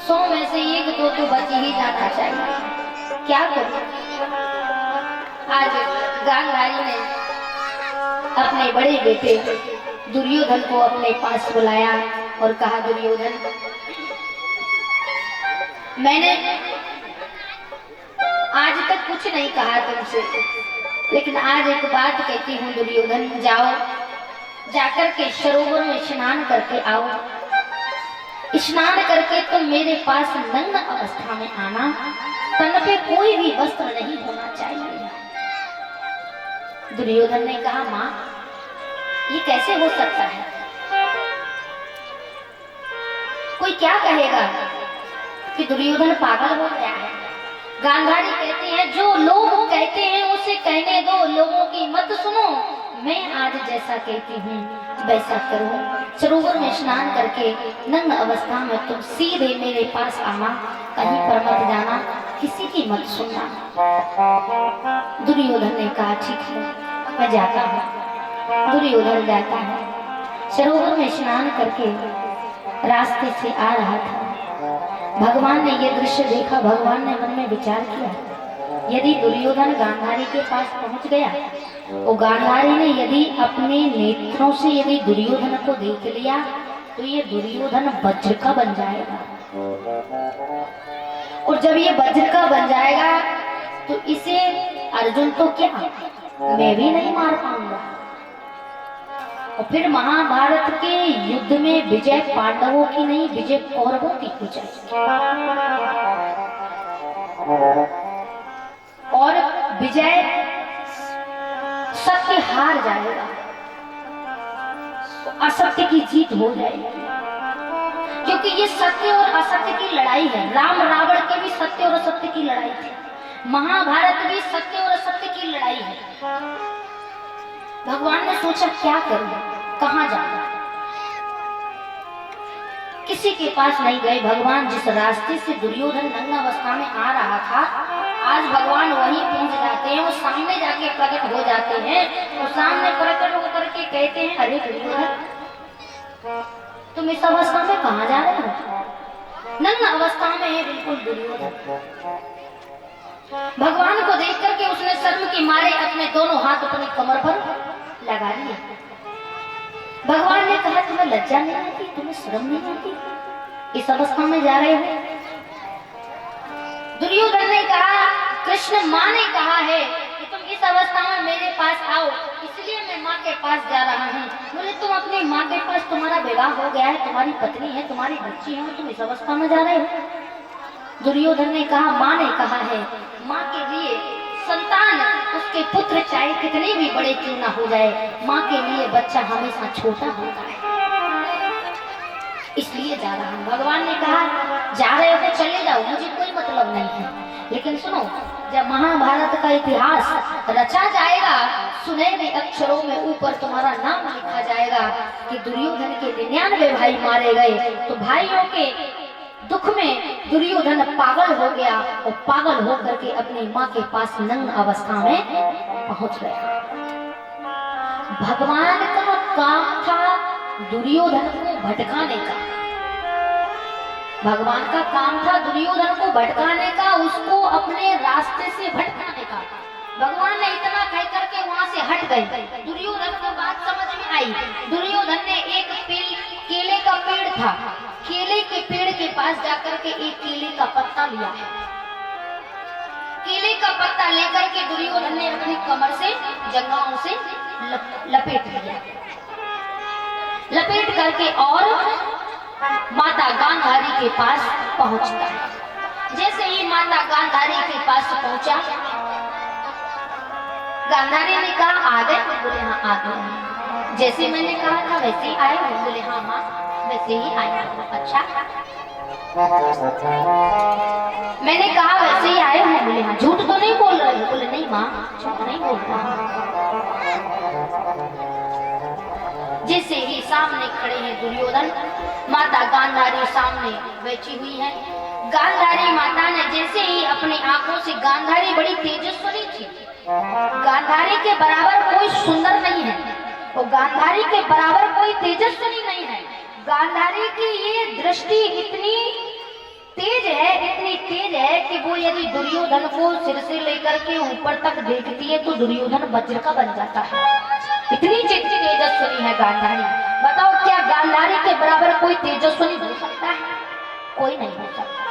100 में से एक दो तो बच ही जाना चाहिए। क्या करूं? आज गांधारी ने अपने बड़े बेटे दुर्योधन को अपने पास बुलाया और कहा, दुर्योधन, मैंने आज तक कुछ नहीं कहा तुमसे, लेकिन आज एक बात कहती हूँ दुर्योधन, जाओ जाकर के सरोवर में स्नान करके आओ। स्नान करके तुम मेरे पास नग्न अवस्था में आना, तन पे कोई भी वस्त्र नहीं होना चाहिए। दुर्योधन ने कहा, माँ ये कैसे हो सकता है? कोई क्या कहेगा कि दुर्योधन पागल हो गया है। गांधारी कहती है, जो लोग कहते हैं उसे कहने दो, लोगों की मत सुनो। मैं आज जैसा कहती हूँ वैसा करो। सरोवर में स्नान करके नग्न अवस्था में तुम सीधे मेरे पास आना, कहीं पर मत जाना, किसी की मत सुनना। दुर्योधन ने कहा, ठीक है मैं जाता हूँ। दुर्योधन जाता है, सरोवर में स्नान करके रास्ते से आ रहा था। भगवान ने यह दृश्य देखा। भगवान ने मन में विचार किया, यदि दुर्योधन गांधारी के पास पहुंच गया, वो गांधारी ने यदि अपने नेत्रों से यदि दुर्योधन को देख लिया तो ये दुर्योधन वज्र का बन जाएगा, और जब ये वज्र का बन जाएगा तो इसे अर्जुन तो क्या, मैं भी नहीं मार पाऊंगा, और फिर महाभारत के युद्ध में विजय पांडवों की नहीं, विजय कौरवों की हो जाएगी, और विजय सत्य हार जाएगा, असत्य की जीत हो जाएगी। क्योंकि ये सत्य और असत्य की लड़ाई है। राम रावण के भी सत्य और असत्य की लड़ाई थी, महाभारत भी सत्य और असत्य की लड़ाई है। भगवान ने सोचा क्या करूं, कहां जाऊं? किसी के पास नहीं गए। भगवान जिस रास्ते से दुर्योधन नग्न अवस्था में आ रहा था, आज भगवान वहीं पहुंच जाते हैं, वो सामने जाके प्रकट हो जाते हैं। वो सामने प्रकट होकर के कहते हैं, अरे दुर्योधन, तुम इस अवस्था में कहां जा रहे हो? नग्न अवस्था में है बिल्कुल दुर्योधन। भगवान को देख करके उसने शर्म के मारे अपने दोनों हाथ अपनी कमर पर लगा लिए। भगवान ने कहा, तुम्हें लज्जा नहीं आती, तुम्हें शर्म नहीं आती, इस अवस्था में जा रहे हो? दुर्योधन ने कहा, कृष्ण माँ ने कहा है कि तुम इस अवस्था में मेरे पास आओ, इसलिए मैं माँ के पास जा रहा हूँ। बोले, तुम अपनी माँ के पास, तुम्हारा विवाह हो गया है, तुम्हारी पत्नी है, तुम्हारी बच्ची है, तुम इस अवस्था में जा रहे हो? दुर्योधन ने कहा, माँ ने कहा है, माँ के लिए संतान, उसके पुत्र चाहे कितने भी बड़े क्यों ना हो जाए, माँ के लिए बच्चा हमेशा छोटा होता है, इसलिए जा रहा हूँ। भगवान ने कहा, जा रहे हो चले जाओ, मुझे कोई मतलब नहीं है, लेकिन सुनो, जब महाभारत का इतिहास रचा जाएगा, सुनहरे अक्षरों में ऊपर तुम्हारा नाम लिखा जाएगा कि दुर्योधन के 99 भाई मारे गए, तो भाइयों के दुख में दुर्योधन पागल हो गया, और पागल होकर के अपनी माँ के पास नग्न अवस्था में पहुंच गया। भगवान का काम था दुर्योधन को भटकाने का। भगवान का काम था दुर्योधन को भटकाने का, उसको अपने रास्ते से भटकाने का। भगवान ने इतना कह करके वहां से हट गए। दुर्योधन को बात समझ में आई। दुर्योधन ने एक केले का पेड़ था, केले के पेड़ के पास जाकर के एक केले का पत्ता लिया है। केले का पत्ता लेकर के दुर्योधन ने अपनी कमर से, जंघाओं से लपेट लिया। लपेट करके और माता गांधारी के पास पहुंचता है। जैसे ही माता गांधारी के पास पहुंचा, गांधारी ने कहा, आ गए? बोले हाँ आ गए। जैसे मैंने कहा था वैसे ही आए? बोले हाँ माँ वैसे ही आया हूँ। अच्छा, मैंने कहा वैसे ही आए हैं? बोले हाँ। झूठ तो नहीं बोल रहे? बोले नहीं माँ, झूठ नहीं बोल रहा। जैसे ही सामने खड़े हैं दुर्योधन, माता गांधारी सामने बैठी हुई है। गांधारी माता ने जैसे ही अपनी आंखों से, गांधारी बड़ी तेजस्वी थी, गांधारी के बराबर कोई सुंदर नहीं है, वो गांधारी के बराबर कोई तेजस्वी नहीं है। गांधारी की ये दृष्टि इतनी दुर्योधन को सिर से लेकर के ऊपर तक देखती है तो दुर्योधन वज्र का बन जाता है। इतनी तेजस्वी है गांधारी। बताओ क्या गांधारी के बराबर कोई तेजस्वी हो सकता है? कोई नहीं हो सकता।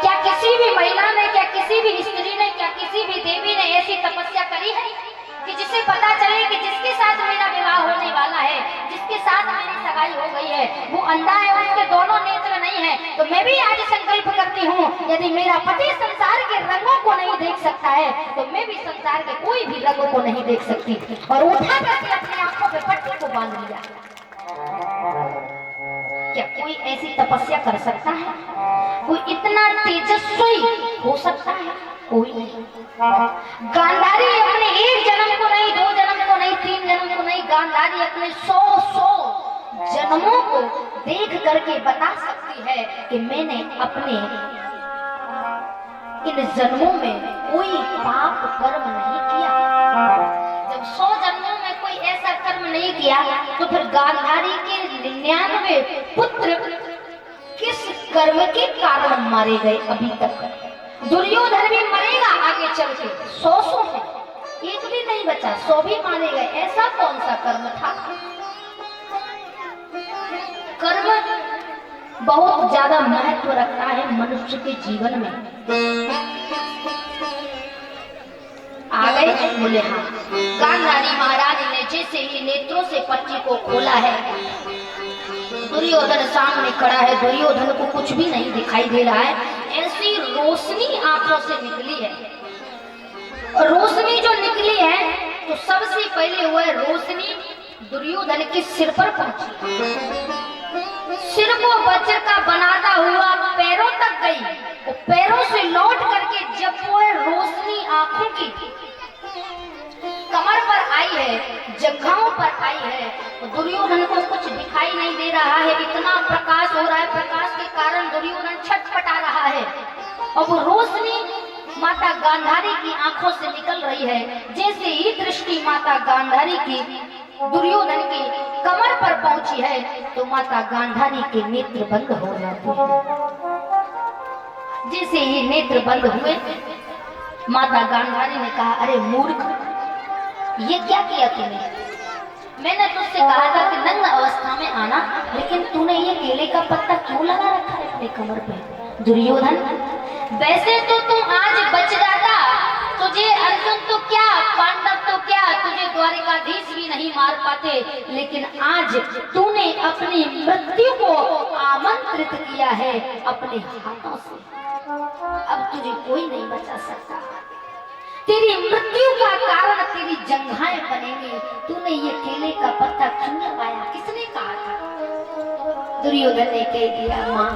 क्या किसी भी महिला ने, क्या किसी भी स्त्री ने, क्या किसी भी देवी ने ऐसी तपस्या करी है कि जिससे पता चले कि जिसके साथ मेरा विवाह होने वाला है, जिसके साथ मेरी सगाई हो गई है, वो अंधा है, उसके दोनों नेत्र नहीं है, तो मैं भी आज संकल्प करती हूँ यदि मेरा पति संसार के रंगों को नहीं देख सकता है तो मैं भी संसार के कोई भी रंगों को नहीं देख सकती। और उठा करके अपने आंखों पे पट्टी को बांध लिया। क्या कोई ऐसी तपस्या कर सकता है? कोई इतना तेजस्वी हो सकता है? कोई नहीं। गांधारी अपने एक जन्म को नहीं, दो जन्म को नहीं, तीन जन्म को नहीं, गांधारी अपने 100 जन्मों को देख करके बता सकती है कि मैंने अपने इन जन्मों में कोई पाप कर्म नहीं किया। जब 100 जन्मों में कोई ऐसा कर्म नहीं किया तो फिर गांधारी के 99 पुत्र किस कर्म के कारण मारे गए अभी तक? दुर्योधन भी मरेगा आगे चल के, 100 है, एक भी नहीं बचा, 100 भी मारे गए। ऐसा कौन सा कर्म था? कर्म बहुत ज्यादा महत्व रखता है मनुष्य के जीवन में। आ गए बोले हाँ। गांधारी महाराज ने जैसे ही नेत्रों से पट्टी को खोला है, दुर्योधन सामने खड़ा है। दुर्योधन को कुछ भी नहीं दिखाई दे रहा है। ऐसी रोशनी आंखों से निकली है। और रोशनी जो निकली है तो सबसे पहले वह रोशनी दुर्योधन के सिर पर पहुंची। सिर को वज्र का बनाता हुआ पैरों तक गई। वो पैरों से लौट करके जब वो रोशनी आंखों की कमर पर आई है, जंघाओं पर आई है, तो दुर्योधन को कुछ दिखाई नहीं दे रहा है। इतना प्रकाश हो रहा है, प्रकाश के कारण दुर्योधन छटपटा रहा है। और वो रोशनी माता गांधारी की आंखों से निकल रही है। जैसे ही दृष्टि माता गांधारी की दुर्योधन की कमर पर पहुंची है तो माता गांधारी के नेत्र बंद हो जाते हैं। जैसे ही नेत्र बंद हुए, माता गांधारी ने कहा, अरे मूर्ख, ये क्या किया तूने? मैंने तुझसे कहा था कि नग्न अवस्था में आना, लेकिन तूने ये केले का पत्ता क्यों लगा रखा है अपने कमर पे? दुर्योधन, वैसे तो तू आज बच जाता, तुझे अर्जुन तो क्या, पांडव तो क्या, तुझे द्वारिकाधीश भी नहीं मार पाते, लेकिन आज तूने अपनी मृत्यु को आमंत्रित किया है अपने हाथों से। अब तुझे कोई नहीं बचा सकता। तेरी मृत्यु का कारण तेरी जंघाएं बनेंगी। तूने ये केले का पत्ता क्यों लगाया? किसने कहा था? दुर्योधन ने कह दिया, माँ,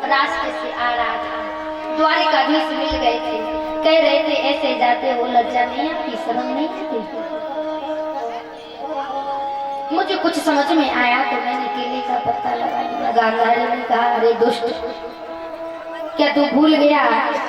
रास्ते से आ रहा था, द्वारिकाधीश मिल गए थे, कह रहे थे ऐसे जाते हो, लज्जा नहीं आती, शर्म नहीं आती। मुझे कुछ समझ में आया तो मैंने केले का पत्ता लगा दिया। गांधारी ने कहा, अरे दुष्ट, क्या तू भूल गया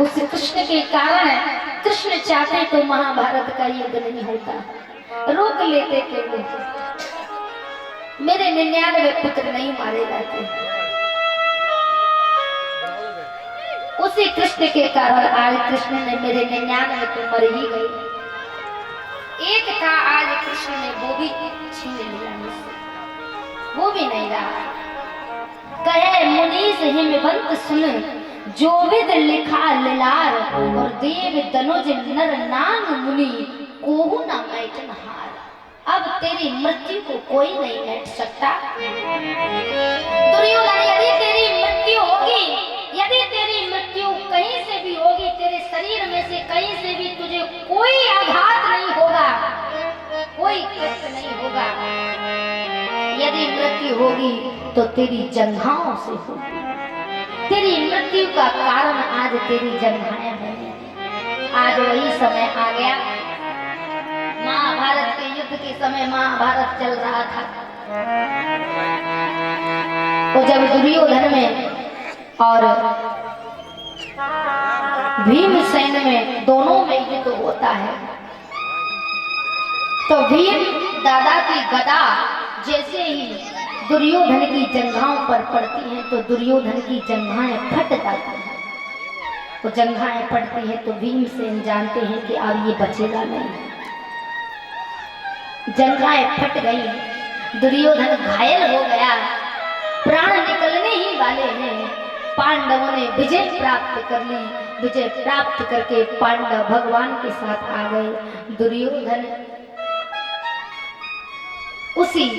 उस कृष्ण के कारण? कृष्ण चाहते तो महाभारत का युद्ध नहीं होता, रोक लेते थे, मेरे 99 पुत्र नहीं मारे जाते। उसी कृष्ण के कारण आज कृष्ण ने मेरे 99 तो मर ही गए। एक था, आज कृष्ण ने वो भी छीन लिया मुझसे, वो भी नहीं रहा। कहे मुनीष हिमवंत सुन, जो विद लिखा लिलार, और देव दनुज नर नाग मुनि कोहु न मैटन हार। अब तेरी मृत्यु को कोई नहीं मैट सकता। दुर्योधन, यदि तेरी मृत्यु होगी, यदि तेरी मृत्यु कहीं से भी होगी, तेरे शरीर में से कहीं से भी तुझे कोई आघात नहीं होगा, कोई कष्ट नहीं होगा। यदि मृत्यु होगी तो तेरी जंघाओं से होगी। तेरी मृत्यु का कारण आज तेरी जंघाएं हैं। आज वही समय आ गया। महाभारत के युद्ध के समय महाभारत चल रहा था, तो जब दुर्योधन में और भीमसेन में दोनों में युद्ध होता है, तो भीम दादा की गदा जैसे ही दुर्योधन की जंघाओं पर पड़ती हैं तो दुर्योधन की जंघाएं फट जाती हैं। वो जंघाएं पड़ती है तो भीमसेन जानते हैं कि अब ये बचेगा नहीं। जंघाएं फट गई, दुर्योधन घायल हो गया, प्राण निकलने ही वाले हैं। पांडवों ने विजय प्राप्त कर ली। विजय प्राप्त करके पांडव भगवान के साथ आ गए। दुर्योधन उसी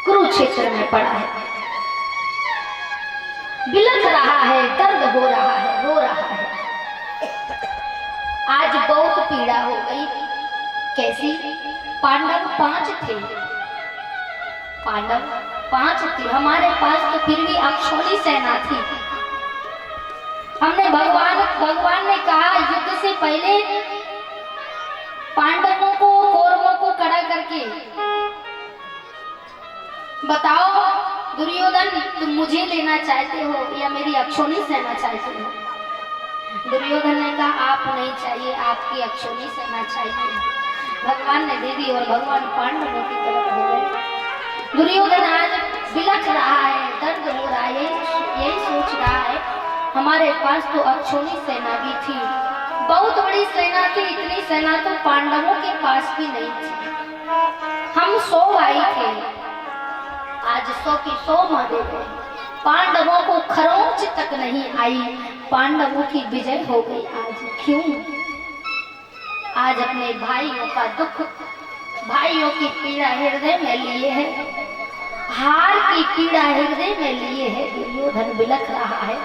कुरुक्षेत्र में पड़ा है, बिलख रहा है, दर्द हो रहा है, रो रहा है। आज बहुत पीड़ा हो गई। कैसी? पांडव 5 थे, पांडव 5 थे, हमारे पास तो फिर भी अक्षौणी सेना थी। हमने भगवान ने कहा युद्ध से पहले पांडवों को कौरवों को खड़ा करके बताओ दुर्योधन तुम मुझे लेना चाहते हो या मेरी अक्षौणी सेना चाहते हो? दुर्योधन ने कहा आप नहीं चाहिए, आपकी अक्षौणी सेना चाहिए। भगवान ने दे दी और भगवान पांडवों की तरफ हो गए। दुर्योधन आज बिलख रहा है, दर्द हो रहा है, यही सोच रहा है हमारे पास तो अक्षौणी सेना भी थी, बहुत बड़ी सेना थी, इतनी सेना तो पांडवों के पास भी नहीं थी। हम 100 भाई थे, आज 100 की 100 मारे गए। पांडवों को खरोंच तक नहीं आई, पांडवों की विजय हो गई। आज क्यों? आज अपने भाइयों का दुख, भाइयों की पीड़ा हृदय में लिए है, हार की पीड़ा हृदय में लिए है। दुर्योधन बिलख रहा है।